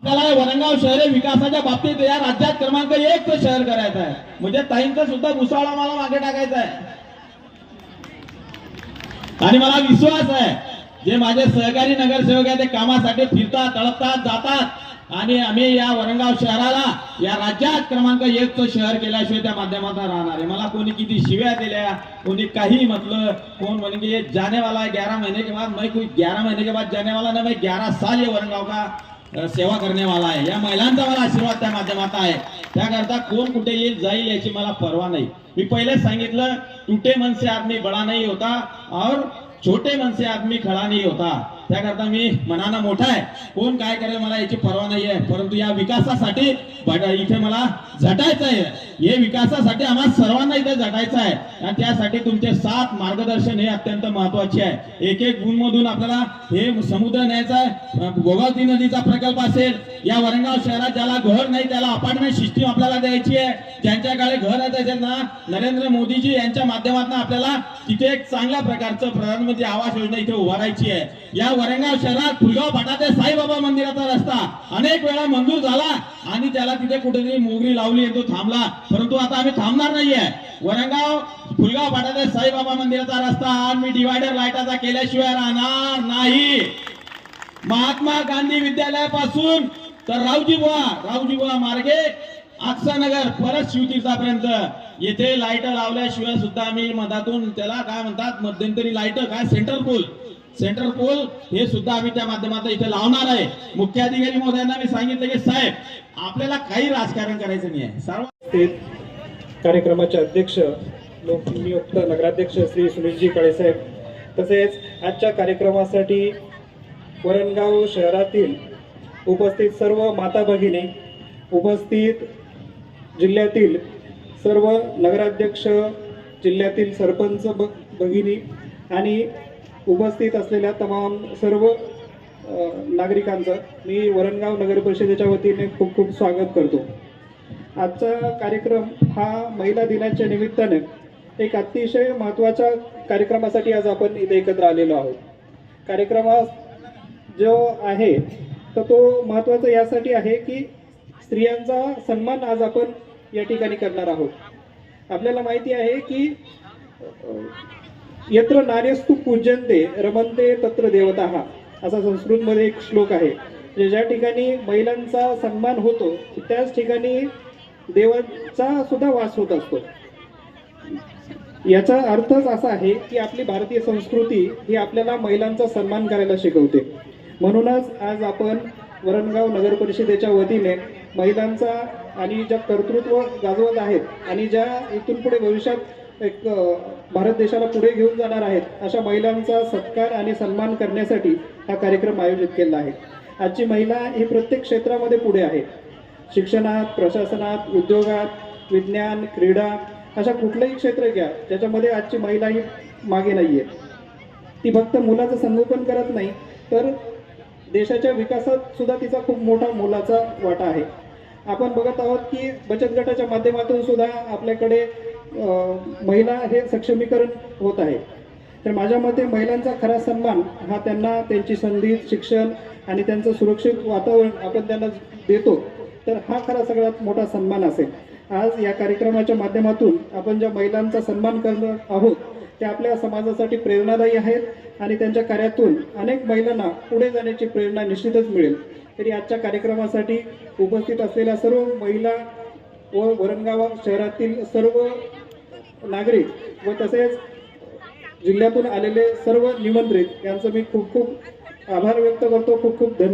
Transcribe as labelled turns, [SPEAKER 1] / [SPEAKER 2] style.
[SPEAKER 1] आपल्याला वरणगाव शहर हे विकासाच्या बाबतीत या राज्यात क्रमांक 1 चं शहर करायचं आहे. म्हणजे ताईंचा सुद्धा मुसाळा मला मागे टाकायचा आहे. आणि मला विश्वास आहे जे माझे सहकारी नगरसेवक आहेत ते कामासाठी फिरतात, तळपतात, जातात आणि आम्ही या वरणगाव शहराला या राज्यात क्रमांक 1 चं शहर केल्याशिवाय त्या माध्यमातून राहणार आहे. मला कोणी किती शिव्या दिल्या, कोणी काही म्हटलं, कोण म्हणजे जाने वाला है 11 महीने के बाद, मैं कोई 11 महीने के बाद जाने वाला ना, मैं 11 साल ये वरणगाव का सेवा करने वाला आहे. या महिलांचा मला आशीर्वाद त्या माध्यमात आहे. त्याकरता कोण कुठे येईल जाईल याची मला पर्वा नाही. मी पहिलेच सांगितलं, टूटे मन से आदमी बड़ा नहीं होता और छोटे मन से आदमी खड़ा नहीं होता. त्याकरता मी मनानं मोठा आहे, कोण काय करेल मला याची पर्वा नाही आहे. परंतु या विकासासाठी इथे मला झटायचं आहे. हे विकासासाठी आम्हाला सर्वांना इथे झटायचं आहे आणि त्यासाठी तुमचे साथ मार्गदर्शन हे अत्यंत महत्वाचे आहे. एक एक गुणमधून आपल्याला हे समुद्र न्यायचा आहे. गोगावती नदीचा प्रकल्प असेल, या वरणगाव शहरात ज्याला घर नाही त्याला अपार्टमेंट सिस्टीम आपल्याला द्यायची आहे. ज्यांच्याकडे घर आहे त्यांना नरेंद्र मोदीजी यांच्या माध्यमातून आपल्याला तिथे एक चांगल्या प्रकारचं प्रधानमंत्री आवास योजना इथे उभारायची आहे. या वरणगाव शहरात फुलगाव फाटा ते साईबाबा मंदिराचा रस्ता अनेक वेळा मंजूर झाला आणि त्याला तिथे कुठेतरी मोगरी लावली आणि तो थांबला. परंतु आता आम्ही थांबणार नाहीये. वरणगाव फुलगाव फाटा ते साईबाबा मंदिराचा रस्ता आणि डिवायडर लाईटाचा केल्याशिवाय राहणार नाही. महात्मा गांधी विद्यालयापासून तर रावजी बुवा मार्गे आक्सानगर परत शिवतीर्थापर्यंत येथे लाईट लावल्याशिवाय सुद्धा आम्ही मधातून त्याला काय म्हणतात मध्यंतरी लाईट काय सेंट्रल पोल हे सुद्धा आम्ही त्या माध्यमातून इथे लावणार आहे. मुख्याधिकारी महोदयांना मी सांगितलं की साहेब आपल्याला काही राजकारण करायचं नाही आहे. सर्व
[SPEAKER 2] कार्यक्रमाचे अध्यक्ष लोकनियुक्त नगराध्यक्ष श्री सुनीलजी काळेसाहेब, तसेच आजच्या कार्यक्रमासाठी वरणगाव शहरातील उपस्थित सर्व माता भगिनी, उपस्थित जिल्ह्यातील सर्व नगराध्यक्ष, जिल्ह्यातील सरपंच भगिनी आणि उपस्थित असलेल्या तमाम सर्व नागरिकांचं मी वरणगाव नगर परिषदेच्या वतीने खूप खूप स्वागत करतो. आजचा कार्यक्रम हा महिला दिनाच्या निमित्ताने एक अतिशय महत्त्वाच्या कार्यक्रमासाठी आज आपण इथे एकत्र आलेलो आहोत. कार्यक्रम जो आहे तर तो महत्त्वाचा यासाठी आहे की स्त्रियांचा सन्मान आज आपण या ठिकाणी करणार आहोत. आपल्याला माहिती आहे की यत्र नार्यस्तु पूज्यन्ते रमन्ते तत्र देवताः असा संस्कृतमध्ये एक श्लोक आहे. ज्या ठिकाणी महिलांचा सन्मान होतो त्याच ठिकाणी देवाचा सुद्धा वास होत असतो. याचा अर्थच असा आहे की आपली भारतीय संस्कृती ही आपल्याला महिलांचा सन्मान करायला शिकवते. म्हणूनच आज आपण वरणगाव नगर परिषदेच्या वतीने महिलांचा आणि ज्या कर्तृत्व गाजवत आहेत आणि ज्या इथून पुढे भविष्यात एक भारत देशाला पुढे घेऊन जाणार आहेत अशा महिलांचा सत्कार आणि सन्मान करण्यासाठी हा कार्यक्रम आयोजित केला आहे. आजची महिला ही प्रत्येक क्षेत्रामध्ये पुढे आहे. शिक्षणात, प्रशासनात, उद्योगात, विज्ञान, क्रीडा अशा कुठलंही क्षेत्र घ्या ज्याच्यामध्ये आजची महिला ही मागे नाही आहे. ती फक्त मुलाचं संगोपन करत नाही तर देशाच्या विकासात सुद्धा तिचा खूप मोठा मोलाचा वाटा आहे. आपण बघत आहोत की बचत गटाच्या माध्यमातून सुद्धा आपल्याकडे महिला हे सक्षमीकरण होत आहे. तर माझ्या मते महिलांचा खरा सन्मान हा त्यांना त्यांची संधी, शिक्षण आणि त्यांचं सुरक्षित वातावरण आपण त्यांना देतो तर हा खरा सगळ्यात मोठा सन्मान असेल. आज या कार्यक्रमाच्या माध्यमातून आपण ज्या महिलांचा सन्मान करणार आहोत त्या आपल्या समाजासाठी प्रेरणादायी आहेत आणि त्यांच्या कार्यातून अनेक महिलांना पुढे जाण्याची प्रेरणा निश्चितच मिळेल. तरी आजच्या कार्यक्रमासाठी उपस्थित असलेल्या सर्व महिला व वरणगाव शहरातील सर्व नागरिक व तसेच जिल्ह्यातून आलेले सर्व निमंत्रित यांचं मी खूप खूप आभार व्यक्त करतो. खूप खूप धन्यवाद.